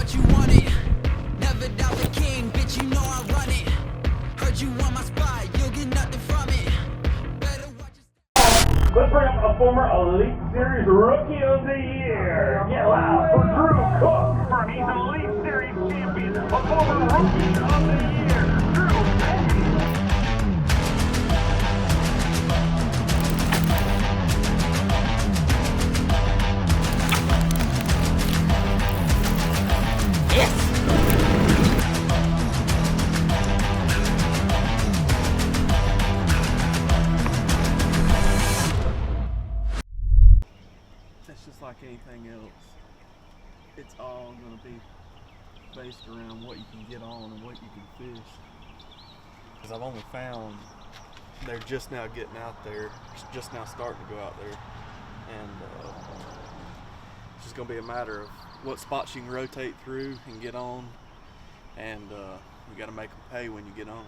what you wanted. Never doubt the king, bitch, you know I run it. Heard you want my spot, you'll get nothing from it. Better watch your... Let's bring up a former Elite Series Rookie of the Year. Get loud for Drew Cook. He's an Elite Series champion, a former Rookie of the Year, Drew Cook. It's just like anything else. It's all going to be based around what you can get on and what you can fish. Because I've only found they're just now getting out there, just now starting to go out there. And it's just going to be a matter of what spots you can rotate through and get on. And you got to make them pay when you get on.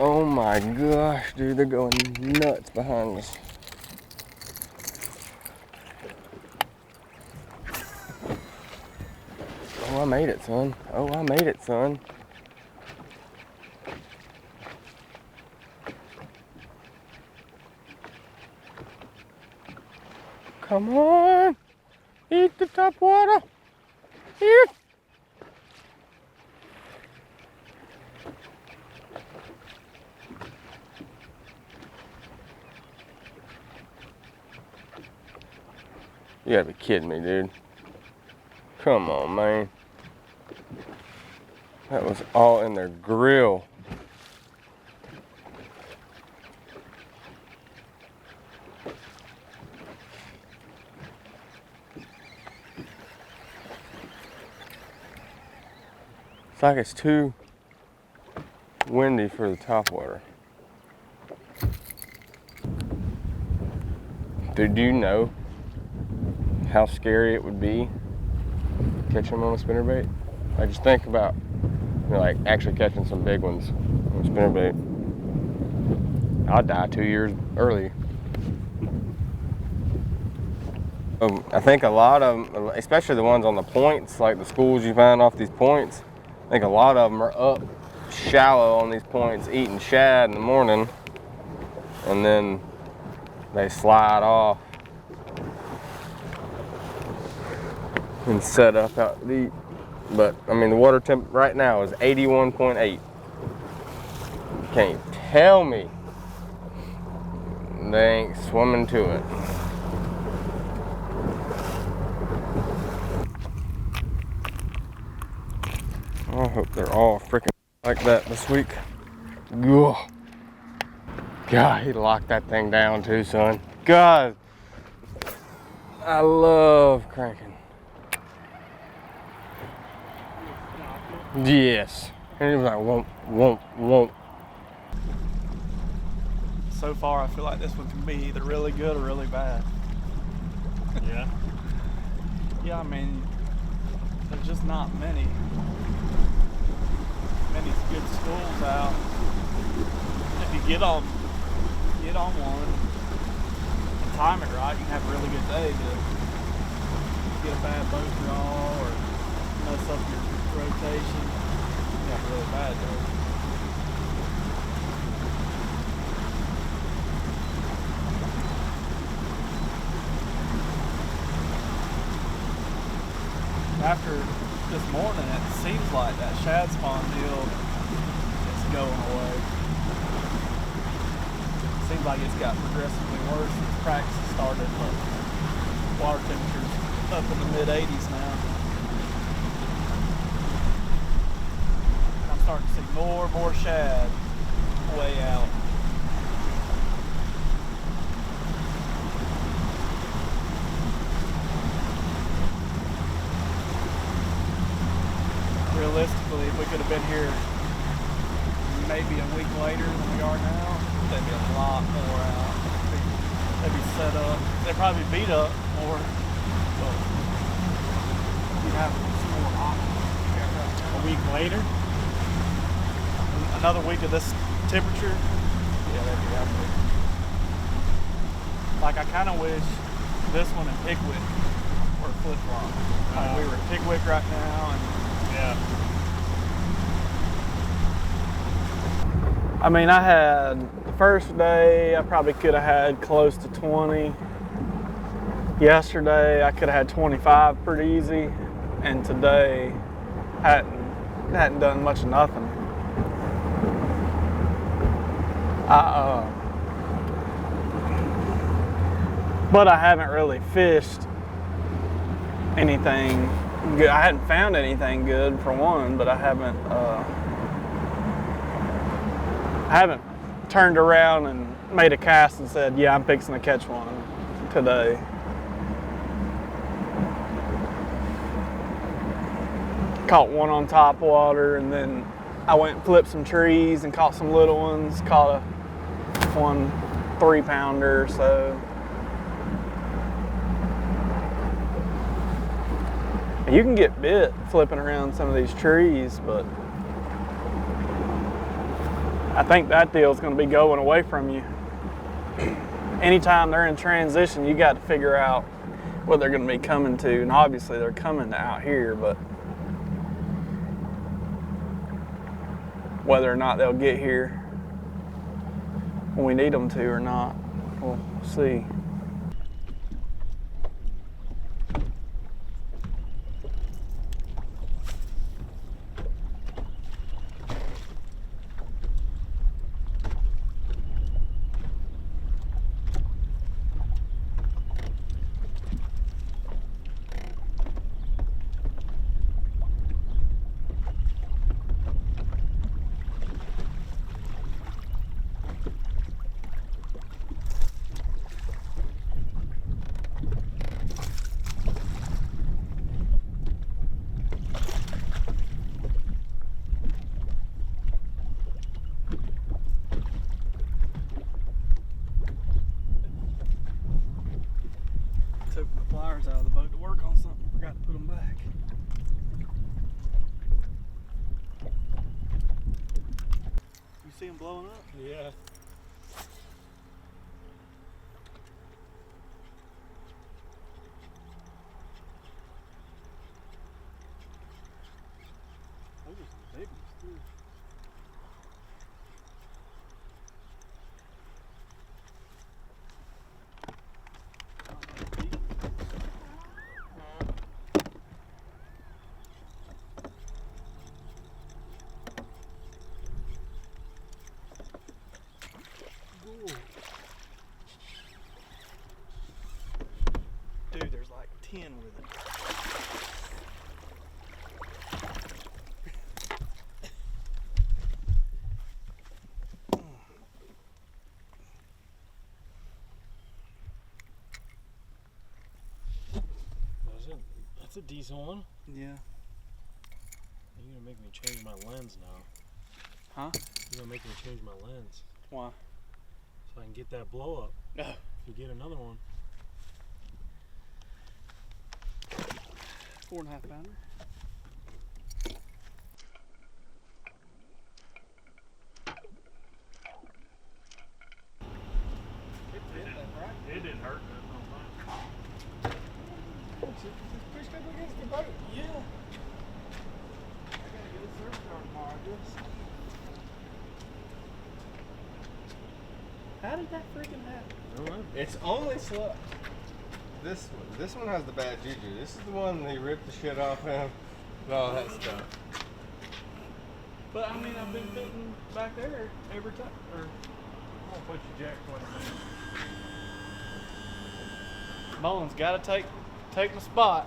Oh my gosh, dude, they're going nuts behind us. Oh, I made it, son. Oh, I made it, son. Come on, eat the top water. Eat it. You gotta be kidding me, dude. Come on, man. That was all in their grill. It's like it's too windy for the topwater. Dude, do you know how scary it would be catching them on a spinnerbait? I just think about, you know, like actually catching some big ones on a spinnerbait. I'll die 2 years early. I think a lot of them, especially the ones on the points, like the schools you find off these points, I think a lot of them are up shallow on these points eating shad in the morning, and then they slide off and set up out deep. But I mean, the water temp right now is 81.8. You can't tell me they ain't swimming to it. I hope they're all freaking like that this week. Ugh. God, he locked that thing down too, son. God, I love cranking. Yes. And it was like, won't. So far, I feel like this one can be either really good or really bad. Yeah. Yeah, I mean, there's just not many good schools out. If you get on one and time it right, you can have a really good day to get a bad boat draw or mess up your rotation. You have a really bad day. After this morning, it seems like that shad spawn deal is going away. It seems like it's got progressively worse since practice started, but water temperature's up in the mid-80s now. I'm starting to see more and more shad way out. Realistically, if we could have been here maybe a week later than we are now, there'd be a lot more out. They'd be set up. They'd probably beat up more, but you'd have some more options. A week later? Another week of this temperature, Yeah, that'd be outfit. Like, I kind of wish this one and Pickwick were flip-flop. Like, we were at Pickwick right now, and Yeah. I mean, I had the first day, I probably could have had close to 20. Yesterday, I could have had 25 pretty easy, and today, hadn't done much of nothing. But I haven't really fished anything good. I hadn't found anything good for one, but I haven't turned around and made a cast and said, yeah, I'm fixing to catch one today. Caught one on top water, and then I went and flipped some trees and caught some little ones. Caught one 3-pounder or so. You can get bit flipping around some of these trees, but I think that deal's going to be going away from you. Anytime they're in transition, you got to figure out what they're going to be coming to, and obviously they're coming out here, but whether or not they'll get here when we need them to or not, we'll see. Took the pliers out of the boat to work on something, forgot to put them back. You see them blowing up? Yeah. Those are some big ones too. Dude, there's like 10 with it. That's a decent one. Yeah. You're gonna make me change my lens now. Huh? You're gonna make me change my lens Why? so I can get that blow up. Oh. If you get another one. 4.5 pounder. It didn't hurt that Pushed up against the boat. Yeah. I gotta get a surf car tomorrow, I guess. How did that freaking happen? It's only slow. This one has the bad juju. This is the one they ripped the shit off him and all that stuff. But I mean, I've been fitting back there every time. Or I'm gonna put your jack point in. Bowen's got to take my spot.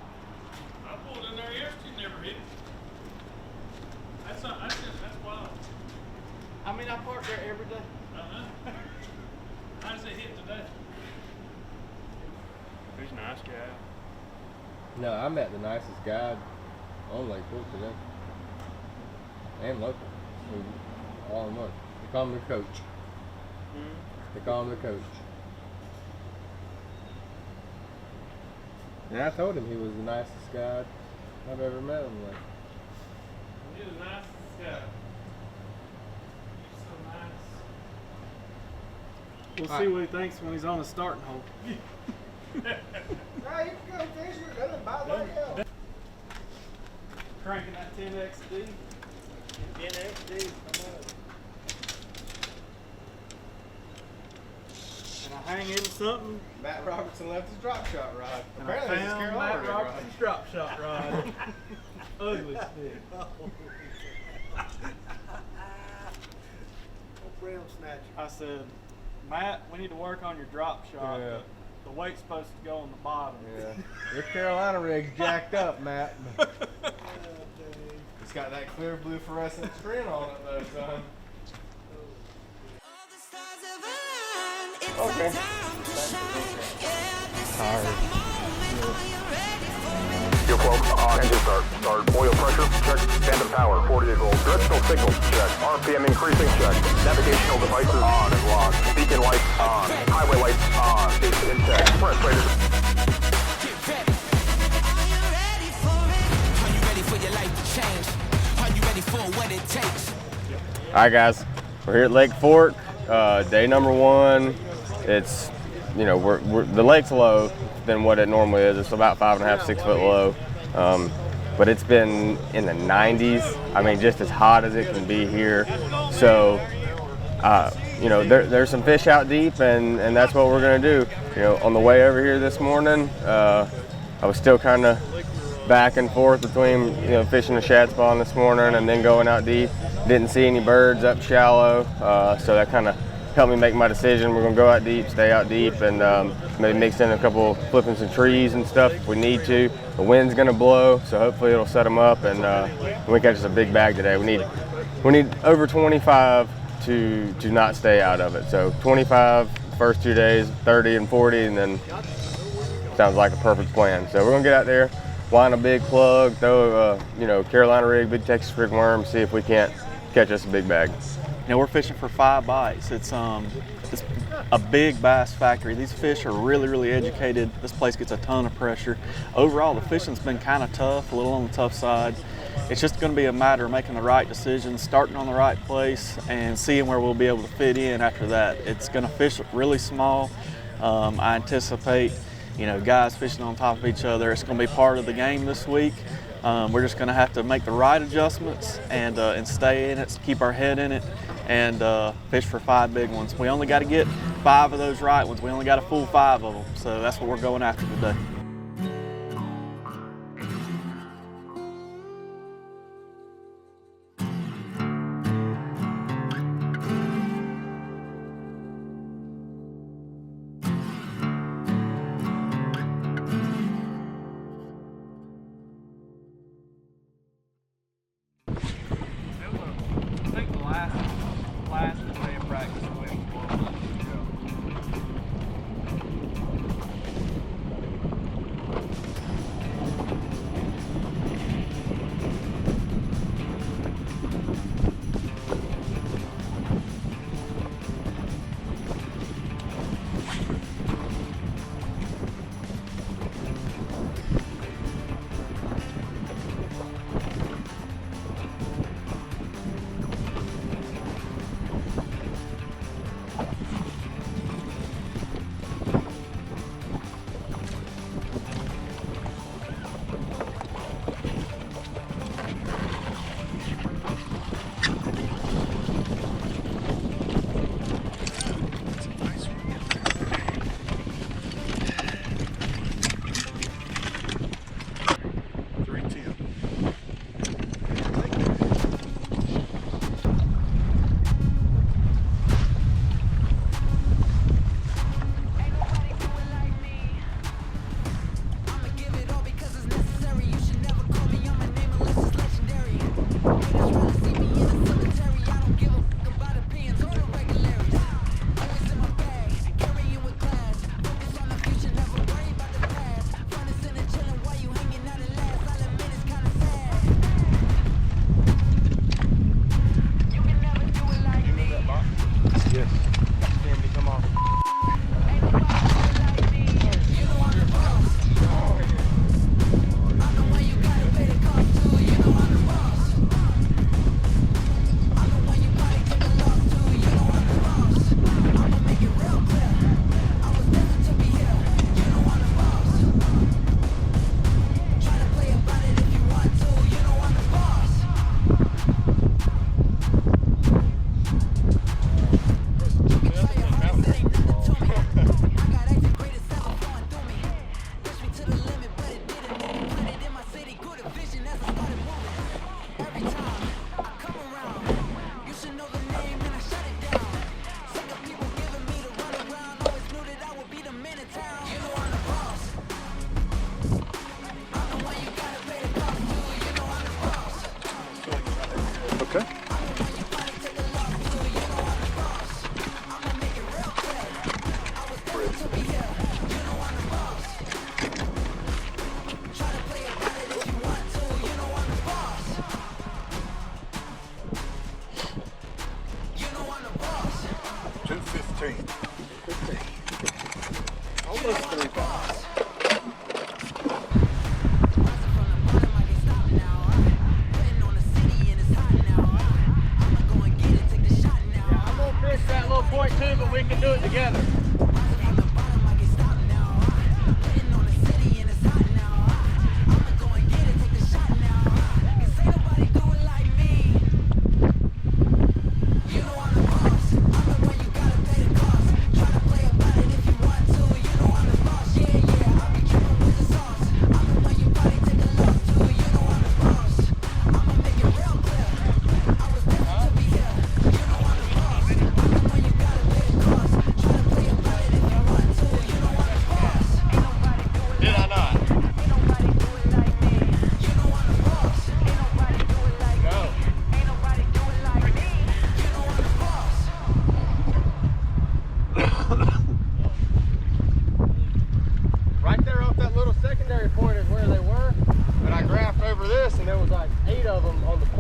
I pulled in there yesterday, never hit it. That's wild. I mean, I park there every day. How does it hit today? He's a nice guy. No, I met the nicest guy on Lake Pool today. And local. All in one. They call him the coach. They call him the coach. And I told him he was the nicest guy I've ever met him with. He's the nicest guy. He's so nice. We'll see what he thinks when he's on the starting hole. Cranking that 10XD. 10XD, come on. And I hang into something. Matt Robertson left his drop shot rod. And I found Matt Robertson's drop shot rod. Ugly stick. I said, Matt, we need to work on your drop shot. Yeah. The weight's supposed to go on the bottom. Yeah. Your Carolina rig's jacked up, Matt. It's got that clear blue fluorescent screen on it though, son. Okay. Fuel flow, engine start. Start oil pressure, check. Phantom power, 48 volts. Directional signals, check. RPM increasing, check. Navigational devices on and locked. Beacon lights on. Highway lights on. Station intact. Press rate. Are you ready for your life to change? Are you ready for what it takes? All right, guys, we're here at Lake Fork, day number 1. It's, you know, we're the lake's low than what it normally is. It's about 5.5, 6 foot low, but it's been in the 90s. I mean, just as hot as it can be here. So, you know, there's some fish out deep, and that's what we're gonna do. You know, on the way over here this morning, I was still kind of back and forth between, you know, fishing the shad spawn this morning and then going out deep. Didn't see any birds up shallow, so that kind of helped me make my decision. We're gonna go out deep, stay out deep, and maybe mix in a couple, flipping some trees and stuff if we need to. The wind's gonna blow, so hopefully it'll set them up, and we catch us a big bag today. We need over 25 to not stay out of it. So 25 first 2 days, 30 and 40, and then sounds like a perfect plan. So we're gonna get out there, line a big plug, throw you know, Carolina rig, big Texas rig worm, see if we can't catch us a big bag. You know, we're fishing for 5 bites. It's a big bass factory. These fish are really, really educated. This place gets a ton of pressure. Overall, the fishing's been kind of tough, a little on the tough side. It's just going to be a matter of making the right decisions, starting on the right place, and seeing where we'll be able to fit in after that. It's going to fish really small. I anticipate, you know, guys fishing on top of each other. It's going to be part of the game this week. We're just going to have to make the right adjustments and stay in it, keep our head in it, and fish for 5 big ones. We only got to get 5 of those right ones. We only got a full 5 of them, so that's what we're going after today.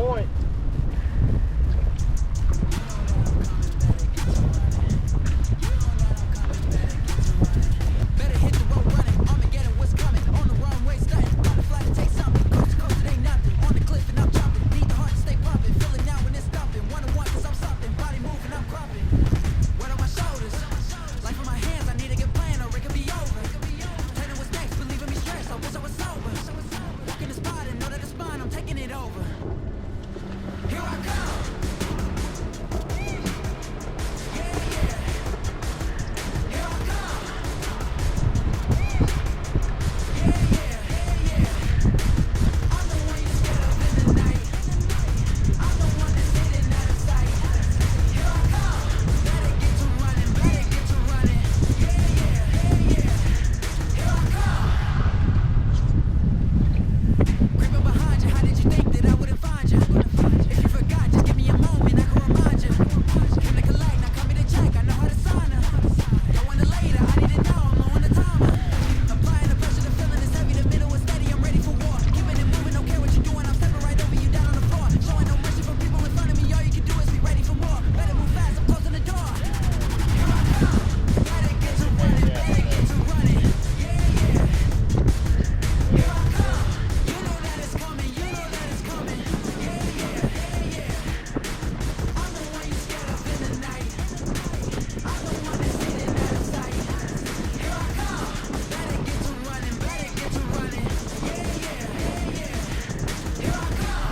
point. Better hit the road running, Armageddon, what's coming? On the runway, stunting, about to fly to take something. Coast to coast, it ain't nothing. On the cliff and I'm jumping. Need the heart to stay pumping. Feel it now when it's stumping. 1-on-1 cause I'm something. Body moving, I'm crumping. Weight on my shoulders. Life in my hands, I need to get playing or it could be over. Turning what's next, believing me stressed. I wish I was sober. Walk in the spot and know that it's mine, I'm taking it over. Here I come. Yeah, yeah. Here I come. Yeah, yeah, yeah. I'm the one you're scared of in the night. I'm the one that's hidden out of sight. Here I come. Better get to running, better get to running. Yeah, yeah, yeah. Here I come. Creeping behind you, how did you think that I wouldn't find you? If you forgot, just give me a moment, I can remind you. Came to collect, now come me to check, I know how to sign her. Y'all want it later, I need it now, I'm low on the timer. Applying the pressure, the feeling is heavy, the middle is steady, I'm ready for war. Keeping it moving, don't care what you're doing, I'm stepping right over you down on the floor. Showing no mercy for people in front of me, all you can do is be ready for more. Better move fast, I'm closing the door. Here I come, better get to running, better get to running. Yeah, yeah. Here I come, you know that it's coming, you know that it's coming. Yeah, yeah, yeah. I'm the one you scared of in the night. I'm the one that's hidden out of sight. Here I come, better get to running, better get to running. Yeah, yeah, yeah. Here I come.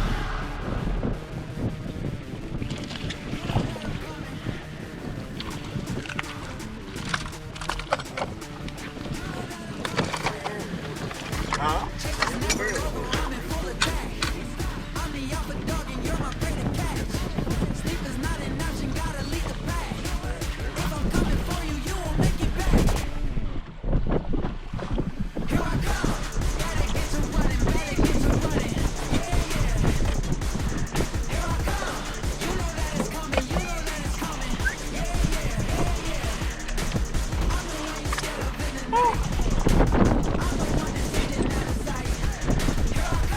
I'm the alpha dog and you're my prey to catch. Sleep is not an option, gotta lead the pack. If I'm coming for you, you won't make it back. Here I come, better get to running, better get to running. Yeah, yeah. Here I come, you know that it's coming, you know that it's coming. Yeah, yeah, yeah. I'm the one you scared of in the night. I'm the one that's hidden out of sight. Here I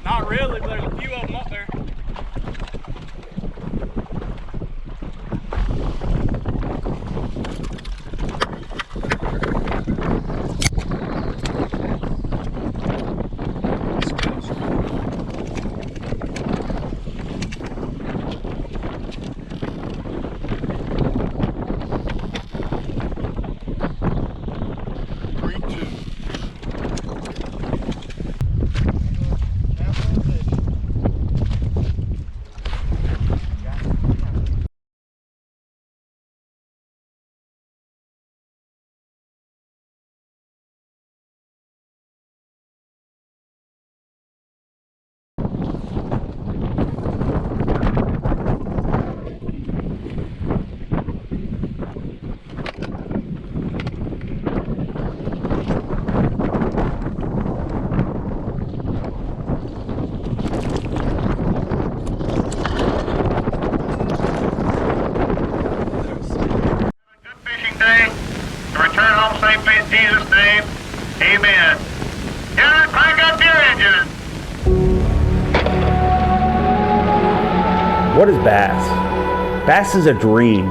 Not really, but there's a few of them up there. In Jesus' name, amen. Gentlemen, crank up your engines. What is bass? Bass is a dream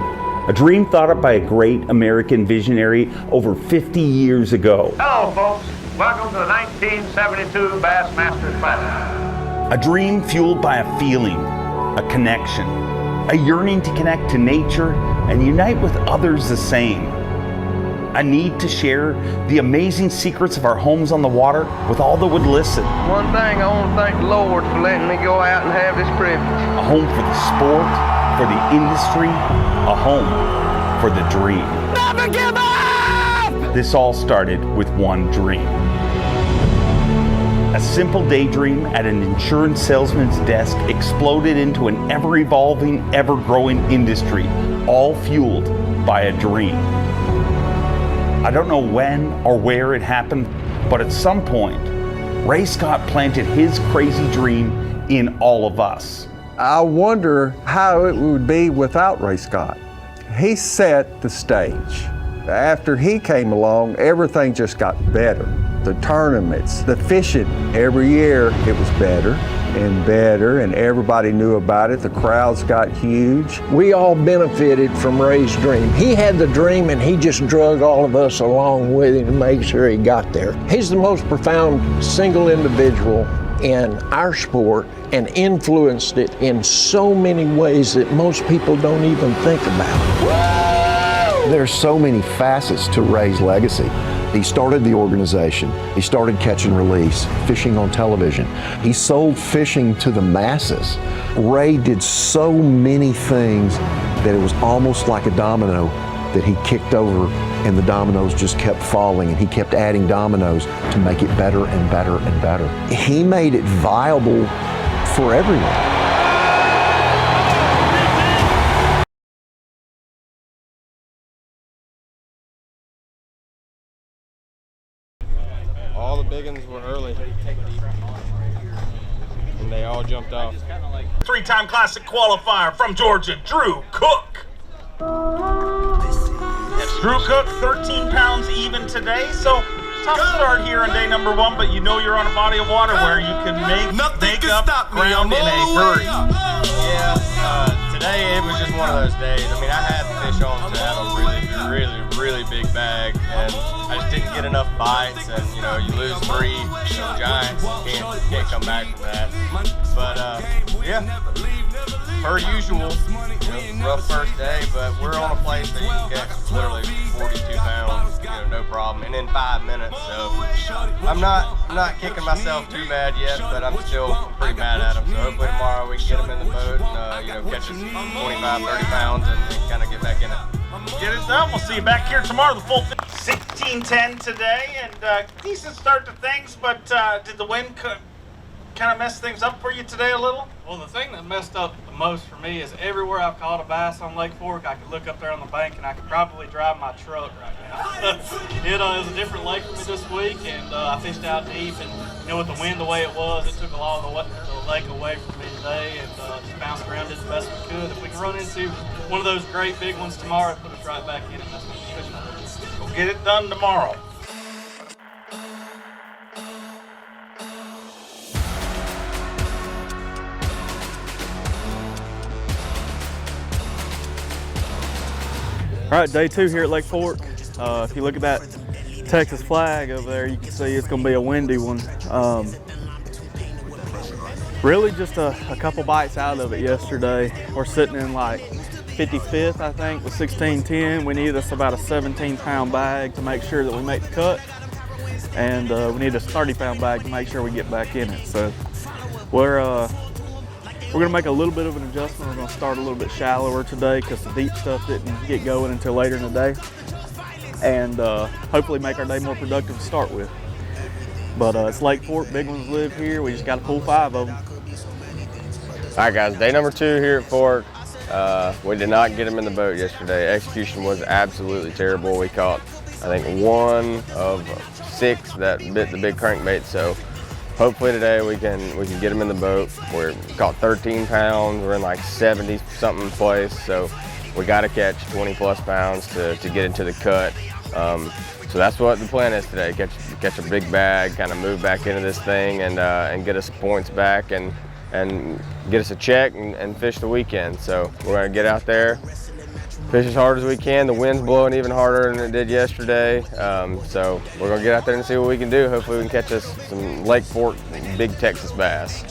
thought up by a great American visionary over 50 years ago. Hello, folks. Welcome to the 1972 Bassmasters Classic. A dream fueled by a feeling, a connection, a yearning to connect to nature and unite with others the same. A need to share the amazing secrets of our homes on the water with all that would listen. One thing, I want to thank the Lord for letting me go out and have this privilege. A home for the sport, for the industry, a home for the dream. Never give up! This all started with one dream. A simple daydream at an insurance salesman's desk exploded into an ever-evolving, ever-growing industry, all fueled by a dream. I don't know when or where it happened, but at some point, Ray Scott planted his crazy dream in all of us. I wonder how it would be without Ray Scott. He set the stage. After he came along, everything just got better. The tournaments, the fishing, every year it was better and better, and everybody knew about it. The crowds got huge. We all benefited from Ray's dream. He had the dream and he just drug all of us along with him to make sure he got there. He's the most profound single individual in our sport and influenced it in so many ways that most people don't even think about. There's so many facets to Ray's legacy. He started the organization. He started catch and release, fishing on television. He sold fishing to the masses. Ray did so many things that it was almost like a domino that he kicked over, and the dominoes just kept falling, and he kept adding dominoes to make it better and better and better. He made it viable for everyone. All the big ones were early, and they all jumped off. Three-time Classic qualifier from Georgia, Drew Cook. It's Drew Cook, 13 pounds even today, so tough start here on day number one, but you know you're on a body of water where you can make up ground in a hurry. Yeah, today it was just one of those days. I mean, I had fish on to have a really big bag, and I just didn't get enough bites, and you know, you lose three giants, you can't come back from that. But yeah, per usual, rough first day, but we're on a place that you can catch literally 42 pounds, no problem, and in 5 minutes. So I'm not kicking myself too bad yet, but I'm still pretty mad at them. So hopefully tomorrow we can get them in the boat and catch us 25, 30 pounds and kind of get back in it. Get it done. We'll see you back here tomorrow. The full 16-10 today, and decent start to things, but did the wind kind of mess things up for you today a little? Well, the thing that messed up the most for me is everywhere I've caught a bass on Lake Fork, I could look up there on the bank and I could probably drive my truck right now. It was a different lake for me this week, and I fished out deep, and with the wind the way it was, it took a lot of the lake away from me today, and just bounced around as best we could. If we can run into one of those great big ones tomorrow, it'll put us right back in it. That's what we're fishing for. We'll get it done tomorrow. All right, day 2 here at Lake Fork. If you look at that Texas flag over there, you can see it's gonna be a windy one. Really just a couple bites out of it yesterday. We're sitting in like 55th, I think, with 1610. We need us about a 17-pound bag to make sure that we make the cut. And we need a 30-pound bag to make sure we get back in it. So we're gonna make a little bit of an adjustment. We're gonna start a little bit shallower today because the deep stuff didn't get going until later in the day. And hopefully make our day more productive to start with. But it's Lake Fork, big ones live here. We just gotta pull 5 of them. All right, guys, day number 2 here at Fork. We did not get them in the boat yesterday. Execution was absolutely terrible. We caught, I think, 1 of 6 that bit the big crankbait. So hopefully today we can get them in the boat. We caught 13 pounds. We're in like 70 something place. So we got to catch 20 plus pounds to get into the cut. So that's what the plan is today. Catch a big bag, kind of move back into this thing and get us points back and get us a check and fish the weekend. So we're gonna get out there, fish as hard as we can. The wind's blowing even harder than it did yesterday. So we're gonna get out there and see what we can do. Hopefully we can catch us some Lake Fork big Texas bass.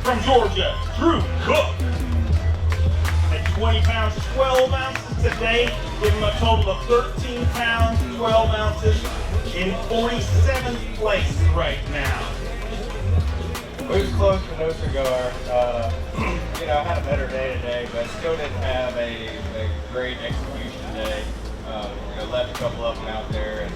From Georgia, Drew Cook. At 20 pounds, 12 ounces today, give him a total of 13 pounds, 12 ounces in 47th place right now. It was close to no cigar. You know, I had a better day today, but still didn't have a great execution day. You know, left a couple of them out there, and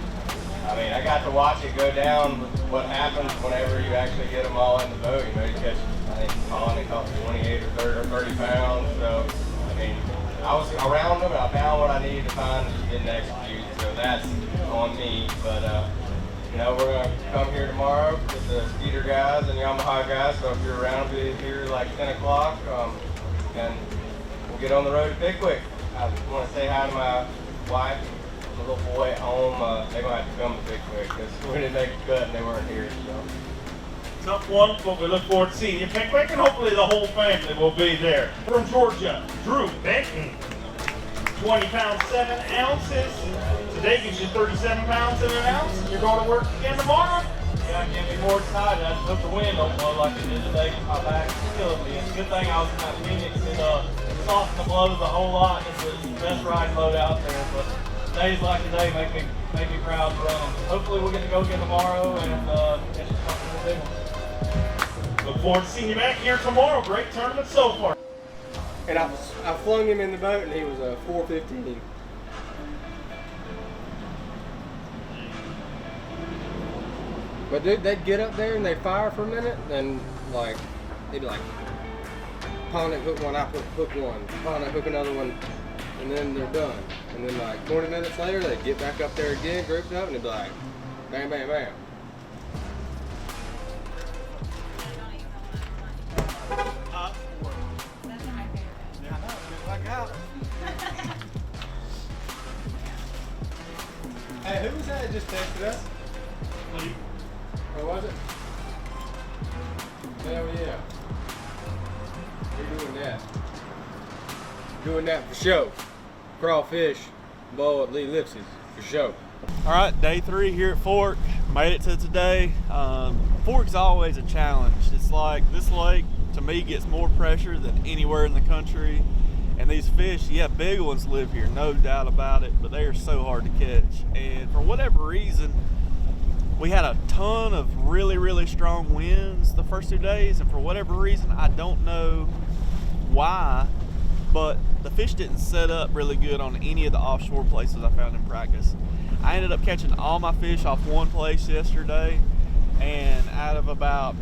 I mean, I got to watch it go down. What happens whenever you actually get them all in the boat? You know, you catch, I think, Colin caught 28 or 30 pounds. So, I mean, I was around them, and I found what I needed to find and just didn't execute. So that's on me. But you know, we're gonna come here tomorrow with the Skeeter guys and Yamaha guys. So if you're around, be here like 10 o'clock, and we'll get on the road to Pickwick. I want to say hi to my wife, my little boy at home. They're gonna have to come to Pickwick because we didn't make a cut and they weren't here. So. It's wonderful. We look forward to seeing you at Pickwick, and hopefully the whole family will be there. From Georgia, Drew Benton. 20 pounds, 7 ounces. Today gives you 37 pounds and an ounce. You're going to work again tomorrow? Yeah, get me more excited. I just hope the wind don't blow like it did today because my back's killing me. It's a good thing I was in that Phoenix. It softened the blows a whole lot. It's the best riding load out there. But days like today make me proud to run them. Hopefully we'll get to go again tomorrow and catch something in the big one. Look forward to seeing you back here tomorrow. Great tournament so far. And I flung him in the boat, and he was a 415. But dude, they'd get up there and they'd fire for a minute, and like they'd be like, pawn it, hook one, I hook one, pawn it, hook another one, and then they're done. And then like 20 minutes later, they'd get back up there again, grouped up, and they'd be like, bam, bam, bam. Hey, who was that just texted us? Or was it? Hell yeah. We're doing that. Doing that for show. Crawfish, bowl at Lee Lipsy's for show. All right, day 3 here at Fork. Made it to today. Fork's always a challenge. It's like this lake, to me, gets more pressure than anywhere in the country. And these fish, yeah, big ones live here, no doubt about it, but they are so hard to catch. And for whatever reason, we had a ton of really, really strong winds the first 2 days, and for whatever reason, I don't know why, but the fish didn't set up really good on any of the offshore places I found in practice. I ended up catching all my fish off one place yesterday, and out of about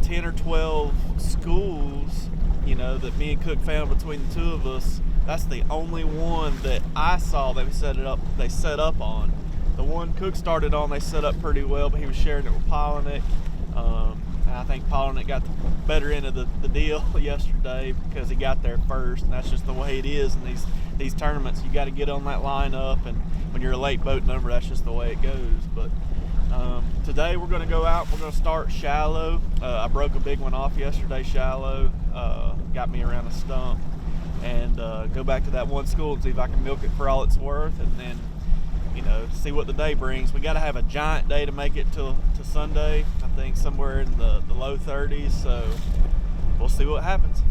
10 or 12 schools, you know, that me and Cook found between the two of us, that's the only one that I saw they set up on. The one Cook started on, they set up pretty well, but he was sharing it with Polinick. And I think Polinick got the better end of the deal yesterday because he got there first, and that's just the way it is in these tournaments. You got to get on that lineup, and when you're a late boat number, that's just the way it goes. But today we're going to go out. We're going to start shallow. I broke a big one off yesterday, shallow. Got me around a stump, and go back to that one school and see if I can milk it for all it's worth, and then, you know, see what the day brings. We got to have a giant day to make it to Sunday. I think somewhere in the low 30s. So we'll see what happens.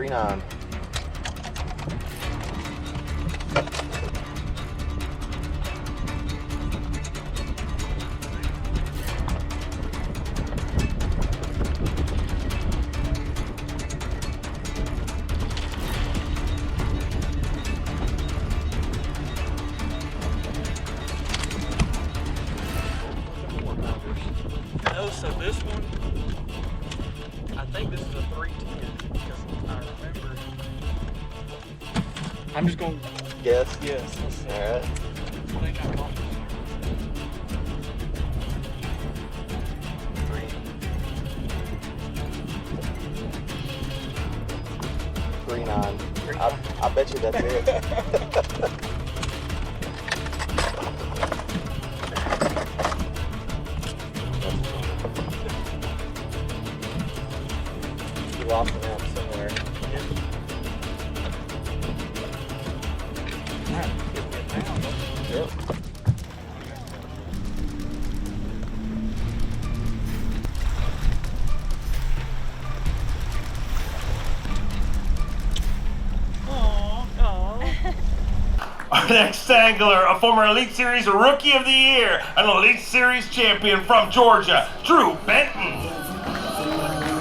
3-9. No, so this one, I think this is a 310 because I remember. I'm just going to Yes? Yes. Let's see. All right. I think I bought this Three 3-9. I bet you that's it. You lost an ounce somewhere. Yep. Our next angler, a former Elite Series Rookie of the Year, an Elite Series champion from Georgia, Drew Benton.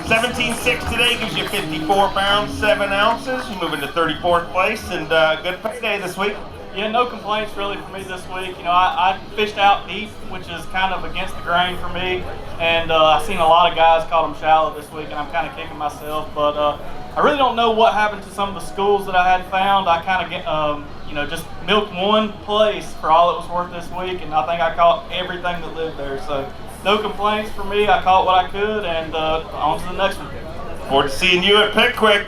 17.6 today gives you 54 pounds, 7 ounces. You move into 34th place and good payday this week. Yeah, no complaints really for me this week. You know, I fished out deep, which is kind of against the grain for me. And I've seen a lot of guys caught them shallow this week, and I'm kind of kicking myself. But I really don't know what happened to some of the schools that I had found. I kind of just milked one place for all it was worth this week, and I think I caught everything that lived there. So no complaints for me. I caught what I could, and on to the next one. Forward to seeing you at Pickwick.